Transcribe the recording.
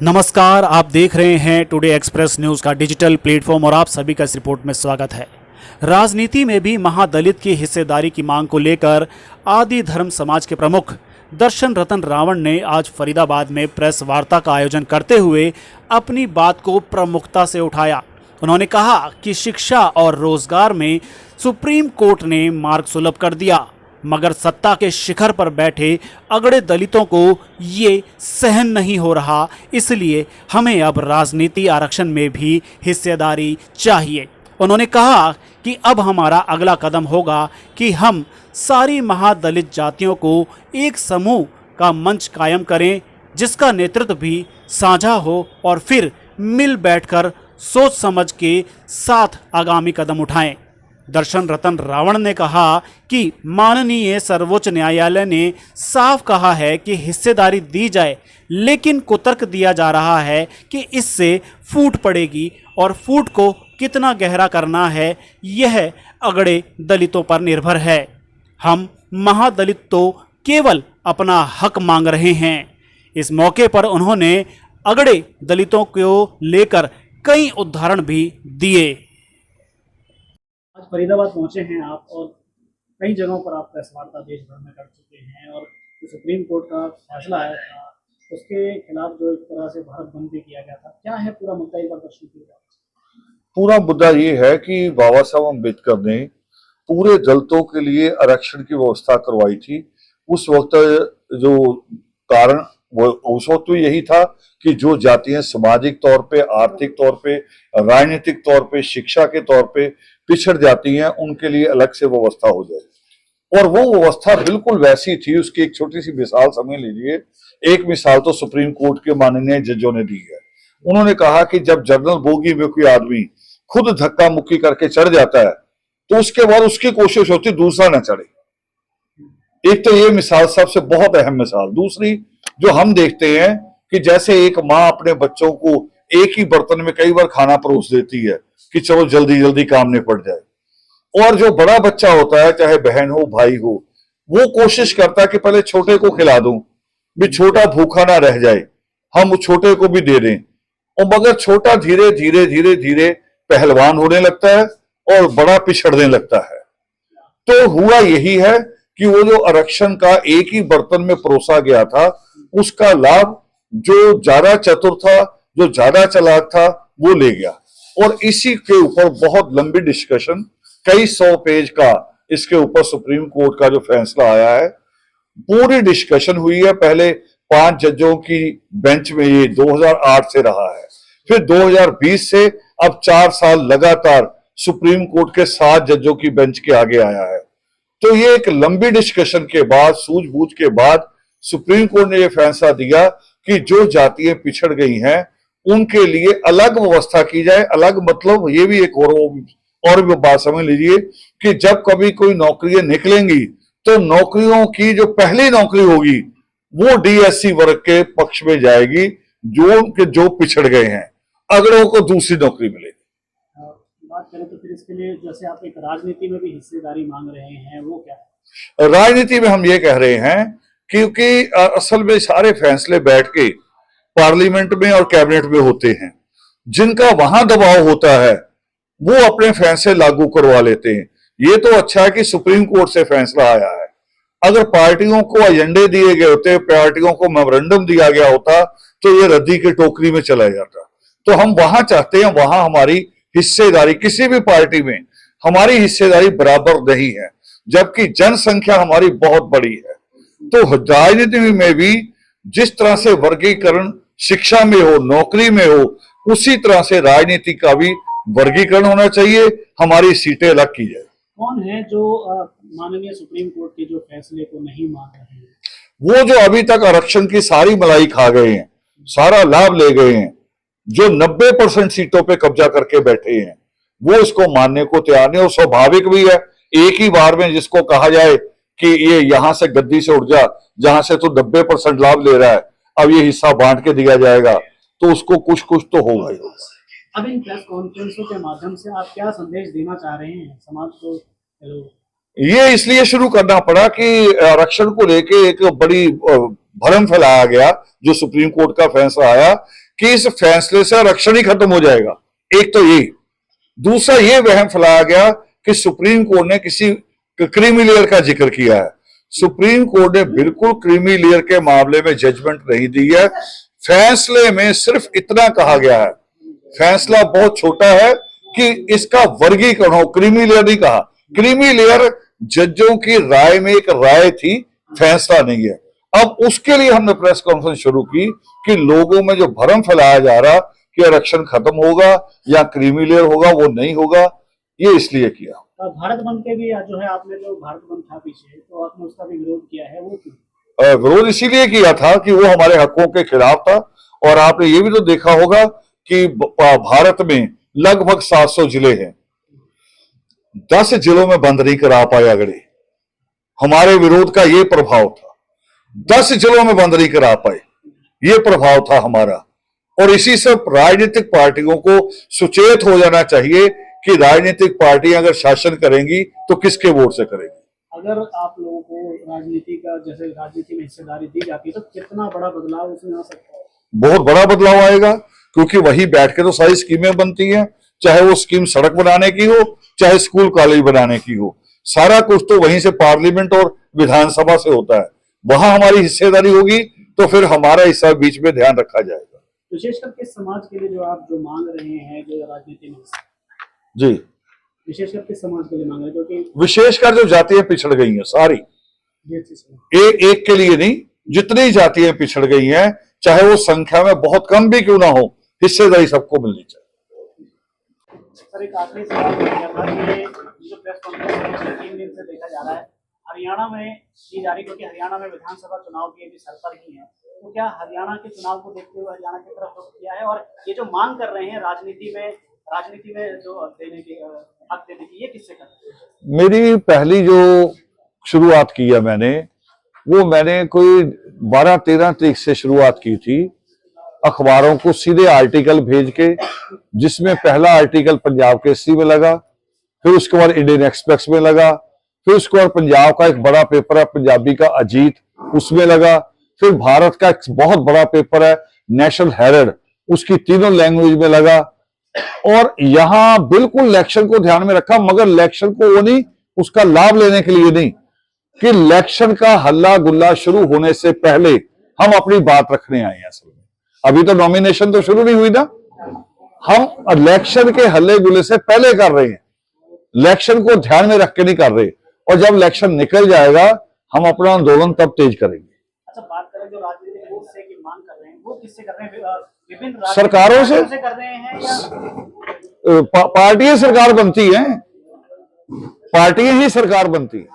नमस्कार, आप देख रहे हैं टुडे एक्सप्रेस न्यूज़ का डिजिटल प्लेटफॉर्म और आप सभी का इस रिपोर्ट में स्वागत है। राजनीति में भी महादलित की हिस्सेदारी की मांग को लेकर आदि धर्म समाज के प्रमुख दर्शन रतन रावण ने आज फरीदाबाद में प्रेस वार्ता का आयोजन करते हुए अपनी बात को प्रमुखता से उठाया। उन्होंने कहा कि शिक्षा और रोजगार में सुप्रीम कोर्ट ने मार्ग सुलभ कर दिया, मगर सत्ता के शिखर पर बैठे अगड़े दलितों को ये सहन नहीं हो रहा, इसलिए हमें अब राजनीति आरक्षण में भी हिस्सेदारी चाहिए। उन्होंने कहा कि अब हमारा अगला कदम होगा कि हम सारी महादलित जातियों को एक समूह का मंच कायम करें, जिसका नेतृत्व भी साझा हो और फिर मिल बैठकर सोच समझ के साथ आगामी कदम उठाएं। दर्शन रतन रावण ने कहा कि माननीय सर्वोच्च न्यायालय ने साफ कहा है कि हिस्सेदारी दी जाए, लेकिन कुतर्क दिया जा रहा है कि इससे फूट पड़ेगी और फूट को कितना गहरा करना है यह अगड़े दलितों पर निर्भर है। हम महादलित तो केवल अपना हक मांग रहे हैं। इस मौके पर उन्होंने अगड़े दलितों को लेकर कई उदाहरण भी दिए। आज फरीदाबाद पहुंचे हैं आप और कई जगहों पर आप प्रेस वार्ता देश भर में कर चुके हैं और जो सुप्रीम कोर्ट का फैसला आया था उसके खिलाफ जो एक तरह से भारत बंद भी किया गया था, क्या है पूरा मुद्दा, एक बार प्रश्न किया? पूरा मुद्दा ये है कि बाबा साहब अम्बेडकर ने पूरे दलितों के लिए आरक्षण की व्यवस्था करवाई थी। उस वक्त जो कारण वो उस वक्त तो यही था कि जो जातियां सामाजिक तौर पे, आर्थिक तौर पे, राजनीतिक तौर पे, शिक्षा के तौर पे पिछड़ जाती हैं, उनके लिए अलग से व्यवस्था हो जाए। और वो व्यवस्था बिल्कुल वैसी थी। उसकी एक छोटी सी मिसाल समझ लीजिए। एक मिसाल तो सुप्रीम कोर्ट के माननीय जजों ने दी है। उन्होंने कहा कि जब जनरल बोगी में कोई आदमी खुद धक्का मुक्की करके चढ़ जाता है तो उसके बाद उसकी कोशिश होती दूसरा न चढ़े। एक तो ये मिसाल सबसे बहुत अहम मिसाल। दूसरी जो हम देखते हैं कि जैसे एक माँ अपने बच्चों को एक ही बर्तन में कई बार खाना परोस देती है कि चलो जल्दी जल्दी काम निपट जाए, और जो बड़ा बच्चा होता है, चाहे बहन हो भाई हो, वो कोशिश करता है कि पहले छोटे को खिला दूं, भी छोटा भूखा ना रह जाए, हम छोटे को भी दे दें। और मगर छोटा धीरे धीरे धीरे धीरे पहलवान होने लगता है और बड़ा पिछड़ने लगता है। तो हुआ यही है कि वो जो आरक्षण का एक ही बर्तन में परोसा गया था, उसका लाभ जो ज्यादा चतुर था, जो ज्यादा चालाक था, वो ले गया। और इसी के ऊपर बहुत लंबी डिस्कशन, कई 100 पेज का इसके ऊपर सुप्रीम कोर्ट का जो फैसला आया है, पूरी डिस्कशन हुई है। पहले 5 जजों की बेंच में ये 2008 से रहा है, फिर 2020 से अब 4 साल लगातार सुप्रीम कोर्ट के 7 जजों की बेंच के आगे आया है। तो ये एक लंबी डिस्कशन के बाद, सूझबूझ के बाद सुप्रीम कोर्ट ने यह फैसला दिया कि जो जातियां पिछड़ गई हैं उनके लिए अलग व्यवस्था की जाए। अलग मतलब ये भी एक और भी बात समझ लीजिए कि जब कभी कोई नौकरियां निकलेंगी तो नौकरियों की जो पहली नौकरी होगी वो डीएससी वर्ग के पक्ष में जाएगी, जो पिछड़ गए हैं, अगड़ों को दूसरी नौकरी मिलेगी। बात करें तो फिर इसके लिए जैसे आप एक राजनीति में भी हिस्सेदारी मांग रहे हैं, वो क्या है? राजनीति में हम ये कह रहे हैं क्योंकि असल में सारे फैसले बैठ के पार्लियामेंट में और कैबिनेट में होते हैं, जिनका वहां दबाव होता है वो अपने फैसले लागू करवा लेते हैं। ये तो अच्छा है कि सुप्रीम कोर्ट से फैसला आया है। अगर पार्टियों को एजेंडे दिए गए होते, पार्टियों को मेमोरेंडम दिया गया होता, तो ये रद्दी की टोकरी में चला जाता। तो हम वहां चाहते हैं, वहां हमारी हिस्सेदारी, किसी भी पार्टी में हमारी हिस्सेदारी बराबर नहीं है, जबकि जनसंख्या हमारी बहुत बड़ी है। तो राजनीति में भी जिस तरह से वर्गीकरण शिक्षा में हो, नौकरी में हो, उसी तरह से राजनीति का भी वर्गीकरण होना चाहिए, हमारी सीटें अलग की जाए। कौन है जो माननीय सुप्रीम कोर्ट के जो फैसले को नहीं मान रहे हैं? वो जो अभी तक आरक्षण की सारी मलाई खा गए हैं, सारा लाभ ले गए हैं, जो 90% सीटों पे कब्जा करके बैठे हैं, वो इसको मानने को तैयार नहीं। और स्वाभाविक भी है, एक ही बार में जिसको कहा जाए कि ये यहां से गद्दी से उठ जा, जहां से तो 90% लाभ ले रहा है, अब ये हिस्सा बांट के दिया जाएगा, तो उसको कुछ कुछ तो होगा ही होगा। अब इन प्रेस कॉन्फ्रेंसों के माध्यम से आप क्या संदेश देना चाह रहे हैं समाज को? ये इसलिए शुरू करना पड़ा कि आरक्षण को लेके एक बड़ी भ्रम फैलाया गया, जो सुप्रीम कोर्ट का फैसला आया कि इस फैसले से आरक्षण ही खत्म हो जाएगा। एक तो ये, दूसरा ये वहम फैलाया गया कि सुप्रीम कोर्ट ने किसी क्रीमी लेयर का जिक्र किया है। सुप्रीम कोर्ट ने बिल्कुल क्रीमी लेयर के मामले में जजमेंट नहीं दी है। फैसले में सिर्फ इतना कहा गया है, फैसला बहुत छोटा है कि इसका वर्गीकरण हो, क्रीमी लेयर नहीं कहा। क्रीमी लेयर जजों की राय में एक राय थी, फैसला नहीं है। अब उसके लिए हमने प्रेस कॉन्फ्रेंस शुरू की कि लोगों में जो भ्रम फैलाया जा रहा कि आरक्षण खत्म होगा या क्रीमी लेयर होगा, वो नहीं होगा, ये इसलिए किया। भारत बंद के भी जो है, आपने जो भारत बंद था पीछे, तो आपने उसका भी विरोध किया है, वो क्यों? विरोध इसीलिए किया था कि वो हमारे हकों के खिलाफ था। और आपने ये भी तो देखा होगा कि भारत में लगभग 700 जिले हैं, 10 जिलों में बंद नहीं करा पाए अगड़े। हमारे विरोध का ये प्रभाव था, 10 जिलों में बंद नहीं करा पाए, ये प्रभाव था हमारा। और इसी से राजनीतिक पार्टियों को सुचेत हो जाना चाहिए कि राजनीतिक पार्टियां अगर शासन करेंगी तो किसके वोट से करेंगी। अगर आप लोगों को राजनीति का, जैसे राजनीति में हिस्सेदारी दी जाती है, तो कितना बड़ा बदलाव उसमें आ सकता है? बहुत बड़ा बदलाव आएगा, क्योंकि वही बैठ के तो सारी स्कीमें बनती हैं, चाहे वो स्कीम सड़क बनाने की हो, चाहे स्कूल कॉलेज बनाने की हो, सारा कुछ तो वहीं से पार्लियामेंट और विधानसभा से होता है। वहां हमारी हिस्सेदारी होगी तो फिर हमारा हिस्सा बीच में ध्यान रखा जाएगा। विशेषकर किस समाज के लिए जो आप जो मांग रहे हैं, जो राजनीति में, जी, विशेषकर किस समाज के लिए मांग रहे हैं? क्योंकि विशेषकर जो जातियां पिछड़ गई हैं सारी, एक एक के लिए नहीं, जितनी जातियां पिछड़ गई हैं, चाहे वो संख्या में बहुत कम भी क्यों ना हो, हिस्सेदारी सबको मिलनी चाहिए। सर, एक आखिरी सवाल किया था कि जो प्रेस कॉन्फ्रेंस 3 दिन से देखा जा रहा है, हरियाणा में की जा रही, क्योंकि हरियाणा में विधानसभा चुनाव की अभी सर पर ही है, तो क्या हरियाणा के चुनाव को देखते हुए हरियाणा की तरफ रुख किया है? और ये जो मांग कर रहे हैं राजनीति में जो देने की, हक देने की, ये किससे कर रहे हैं? मेरी पहली जो शुरुआत की है मैंने कोई 12-13 तारीख से शुरुआत की थी, अखबारों को सीधे आर्टिकल भेज के, जिसमें पहला आर्टिकल पंजाब केसरी में लगा, फिर उसके बाद इंडियन एक्सप्रेस में लगा, फिर उसके बाद पंजाब का एक बड़ा पेपर है पंजाबी का अजीत, उसमें लगा, फिर भारत का एक बहुत बड़ा पेपर है नेशनल हेराल्ड, उसकी तीनों लैंग्वेज में लगा। और यहां बिल्कुल इलेक्शन को ध्यान में रखा, मगर इलेक्शन को वो नहीं, उसका लाभ लेने के लिए नहीं, कि इलेक्शन का हल्ला गुल्ला शुरू होने से पहले हम अपनी बात रखने आए हैं। असल में अभी तो नॉमिनेशन तो शुरू नहीं हुई ना, हम इलेक्शन के हल्ले गुल्ले से पहले कर रहे हैं, इलेक्शन को ध्यान में रख के नहीं कर रहे। और जब इलेक्शन निकल जाएगा हम अपना आंदोलन तब तेज करेंगे। अच्छा, बात करें जो राजनीतिक रूप से की मांग कर रहे हैं, वो किससे कर रहे हैं? विभिन्न सरकारों से कर रहे हैं या पार्टियां सरकार बनती हैं, पार्टियां ही सरकार बनती है।